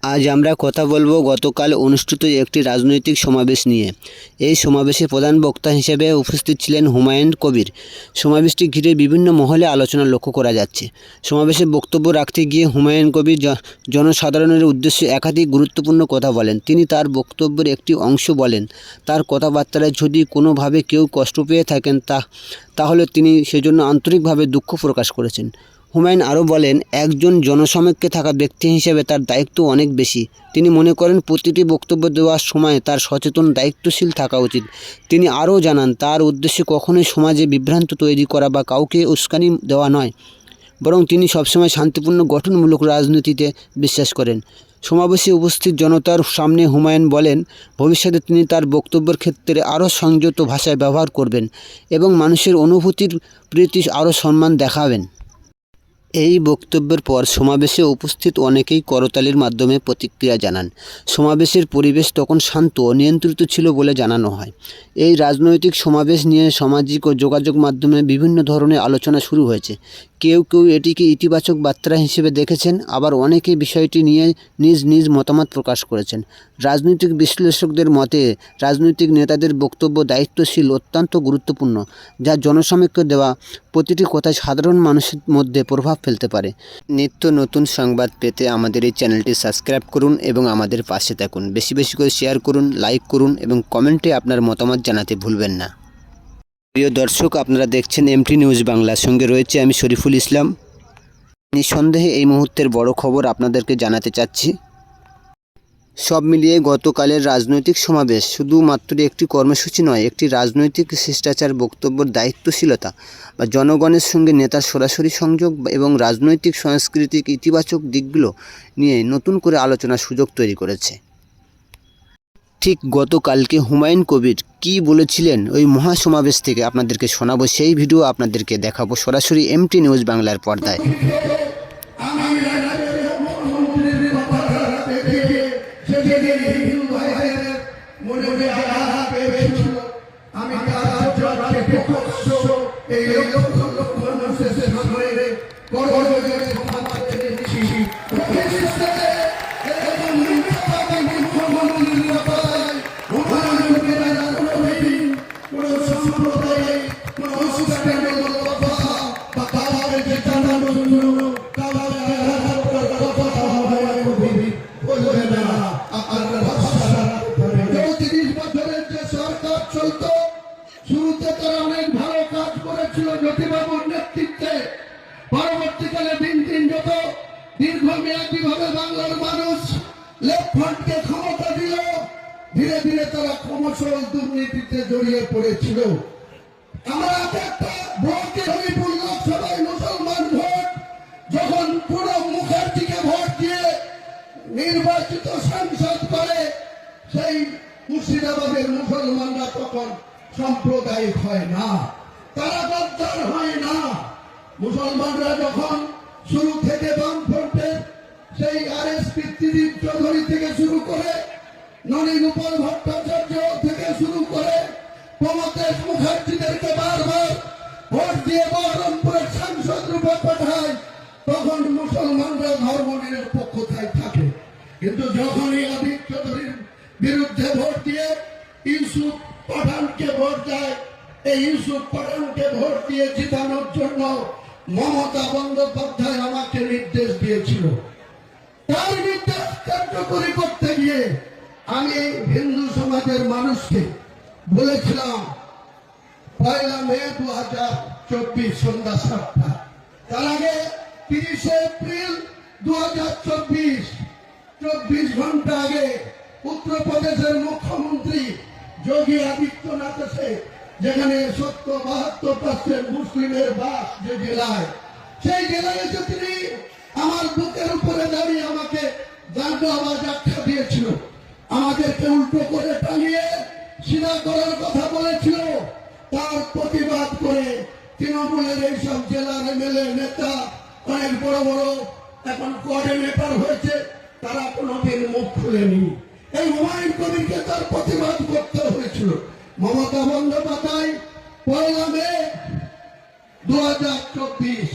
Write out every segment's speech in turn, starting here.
আজ আমরা কথা বলবো গতকাল অনুষ্ঠিত একটি রাজনৈতিক সমাবেশ নিয়ে। এই সমাবেশে প্রধান বক্তা হিসেবে উপস্থিত ছিলেন হুমায়ুন কবির। সমাবেশটি ঘিরে বিভিন্ন মহলে আলোচনা লক্ষ্য করা যাচ্ছে। সমাবেশে বক্তব্য রাখতে গিয়ে হুমায়ুন কবির জনসাধারণের উদ্দেশ্যে একাধিক গুরুত্বপূর্ণ কথা বলেন। তিনি তার বক্তব্যের একটি অংশ বলেন, তার কথাবার্তায় যদি কোনোভাবে কেউ কষ্ট পেয়ে থাকেন তাহলে তিনি সেজন্য আন্তরিকভাবে দুঃখ প্রকাশ করেছেন। হুমায়ুন আরও বলেন, একজন জনসমক্ষে থাকা ব্যক্তি হিসেবে তার দায়িত্ব অনেক বেশি। তিনি মনে করেন প্রতিটি বক্তব্য দেওয়ার সময় তার সচেতন দায়িত্বশীল থাকা উচিত। তিনি আরও জানান, তার উদ্দেশ্য কখনোই সমাজে বিভ্রান্ত তৈরি করা বা কাউকে উস্কানি দেওয়া নয়, বরং তিনি সবসময় শান্তিপূর্ণ গঠনমূলক রাজনীতিতে বিশ্বাস করেন। সমাবেশে উপস্থিত জনতার সামনে হুমায়ুন বলেন, ভবিষ্যতে তিনি তার বক্তব্যের ক্ষেত্রে আরও সংযত ভাষায় ব্যবহার করবেন এবং মানুষের অনুভূতির প্রতি আরও সম্মান দেখাবেন। এই বক্তব্যের পর সমাবেশে উপস্থিত অনেকেই করতালির মাধ্যমে প্রতিক্রিয়া জানান। সমাবেশের পরিবেশ তখন শান্ত ও নিয়ন্ত্রিত ছিল বলে জানানো হয়। এই রাজনৈতিক সমাবেশ নিয়ে সামাজিক ও যোগাযোগ মাধ্যমে বিভিন্ন ধরনের আলোচনা শুরু হয়েছে। কেউ কেউ এটিকে ইতিবাচক বার্তা হিসেবে দেখেছেন, আবার অনেকে বিষয়টি নিয়ে নিজ নিজ মতামত প্রকাশ করেছেন। রাজনৈতিক বিশ্লেষকদের মতে রাজনৈতিক নেতাদের বক্তব্য দায়িত্বশীল অত্যন্ত গুরুত্বপূর্ণ, যা জনসমক্ষে দেওয়া প্রতিটি কথায় সাধারণ মানুষের মধ্যে প্রভাব ফেলতে পারে। নিত্য নতুন সংবাদ পেতে আমাদের এই চ্যানেলটি সাবস্ক্রাইব করুন এবং আমাদের পাশে থাকুন। বেশি বেশি করে শেয়ার করুন, লাইক করুন এবং কমেন্টে আপনার মতামত জানাতে ভুলবেন না। প্রিয় দর্শক, আপনারা দেখছেন এমটি নিউজ বাংলা, সঙ্গে রয়েছে আমি শরীফুল ইসলাম। নিঃসন্দেহে এই মুহূর্তের বড় খবর আপনাদেরকে জানাতে চাচ্ছি। সব মিলিয়ে গতকালের রাজনৈতিক সমাবেশ শুধুমাত্র একটি কর্মসূচি নয়, একটি রাজনৈতিক শিষ্টাচার, বক্তব্যের দায়িত্বশীলতা বা জনগণের সঙ্গে নেতার সরাসরি সংযোগ এবং রাজনৈতিক সাংস্কৃতিক ইতিবাচক দিকগুলো নিয়ে নতুন করে আলোচনার সুযোগ তৈরি করেছে। ঠিক গতকালকে হুমায়ুন কবির কী বলেছিলেন ওই মহাসমাবেশ থেকে আপনাদেরকে শোনাবো, সেই ভিডিও আপনাদেরকে দেখাবো সরাসরি এমটি নিউজ বাংলার পর্দায়। শুরুতে তারা অনেক ভালো কাজ করেছিল জ্যোতিবাবুর নেতৃত্বে। পরবর্তীকালে দিন দিন যত দীর্ঘমেয়াদী ভাবে বাংলার মানুষ লেফট ফ্রন্টকে ক্ষমতা দিল, ধীরে ধীরে তারা ক্রমশ দুর্নীতিতে জড়িয়ে পড়েছিল। আমরা একটা ভোটকে হরিপুর লোকসভায় মুসলমান ভোট, যখন প্রণব মুখার্জিকে ভোট দিয়ে নির্বাচিত সাংসদ করে, সেই মুর্শিদাবাদের মুসলমানরা তখন সাম্প্রদায়িক হয় না, তারা গদ্দার হয় না। মুসলমানরা যখন শুরু থেকে বামফ্রন্টের সেই আরএস পৃথ্বীদীপ চৌধুরী থেকে শুরু করে, ননীগোপাল ভট্টাচার্য থেকে শুরু করে প্রমথেশ মুখার্জিদেরকে বারবার ভোট দিয়ে বহরমপুরের সাংসদ রূপে পাঠায়, তখন মুসলমানরা ধর্ম নিরপেক্ষতায় থাকে। কিন্তু যখনই আদিক চৌধুরীর বিরুদ্ধে ভোট দিয়ে ইউসুফ পাঠানকে ভোট দেয়, এই ইউসুফ পাঠানকে ভোট দিয়ে জিতানোর জন্য মমতা বন্দ্যোপাধ্যায় আমাকে নির্দেশ দিয়েছিল। তার নির্দেশ কার্যকরী করতে গিয়ে আমি হিন্দু সমাজের মানুষকে বলেছিলাম, 1 মে 2024 সন্ধ্যা 7টা, তার আগে 30 এপ্রিল 2024, 24 ঘন্টা আগে উত্তরপ্রদেশের মুখ্যমন্ত্রী যোগী আদিত্যনাথ এসে, যেখানে 72% মুসলিমের বাস যে জেলায়, সেই জেলায় এসে তিনি আমার বুকের উপরে দাঁড়িয়ে আমাকে দাঙ্গাবাজ আখ্যা দিয়েছিল, আমাদেরকে উল্টো করে টাঙিয়ে সিধা করার কথা বলেছিল। তার প্রতিবাদ করে তৃণমূলের এইসব জেলার এমএলএ নেতা, অনেক বড় বড় এখন কোঅর্ডিনেটর হয়েছে, তারা কোনোদিন মুখ খুলেনি। এই হুমায়ুন কবিরকে তার প্রতিবাদ করতে হয়েছিল। মমতা বন্দ্যোপাধ্যায় 1 মে 2024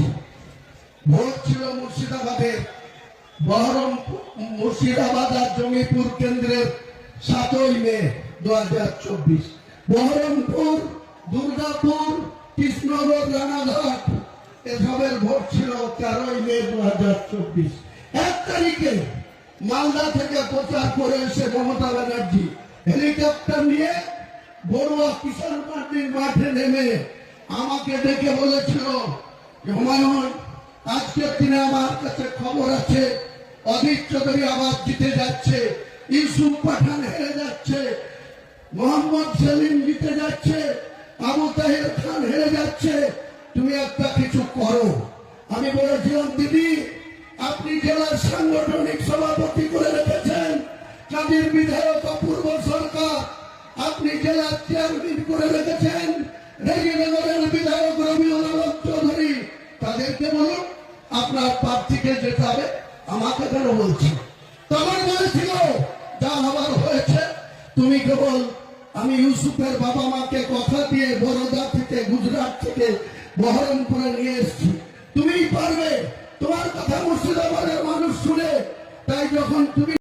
ভোট ছিল মুর্শিদাবাদের বহরমপুর, মুর্শিদাবাদ আর জঙ্গিপুর কেন্দ্রের 7ই মে 2024, বহরমপুর, দুর্গাপুর, কৃষ্ণনগর, রানাঘাট এসবের ভোট ছিল 13ই মে 2024। 1 তারিখে মালদা থেকে প্রচার করে এসে মমতা ব্যানার্জি হেলিকপ্টার নিয়ে বড়ুয়া কিষাণ পার্টির মাঠে নেমে আমাকে ডেকে বলেছিল, হুমায়ুন, আজকের দিনে আমার কাছে খবর আছে অধীর চৌধুরী আবার জিতে যাচ্ছে, ইউসুফ পাঠান হেরে যাচ্ছে, মোহাম্মদ সেলিম জিতে যাচ্ছে, আবু তাহের খান হেরে যাচ্ছে, তুমি একটা কিছু করো। আমি বলেছিলাম, দিদি আপনি জেলার সাংগঠনিক সভাপতি করে রেখেছেন কাদের বিধায়ক অপূর্ব সরকার, আপনি জেলার চেয়ারম্যান করে রেখেছেন রেজিনগরের বিধায়ক রবিউল আলম চৌধুরী, তাদেরকে বলুন আপনার প্রার্থীকে যেতে হবে, আমাকে কেন বলছি? তখন বলেছিল যা হবার হয়েছে, তুমি কেবল, আমি ইউসুফের বাবা মাকে কথা দিয়ে বরোদা থেকে, গুজরাট থেকে বহরমপুরে নিয়ে এসেছি, তুমিই পারবে, তোমার কথা মুর্শিদাবাদের মানুষ শুনে, তাই যখন তুমি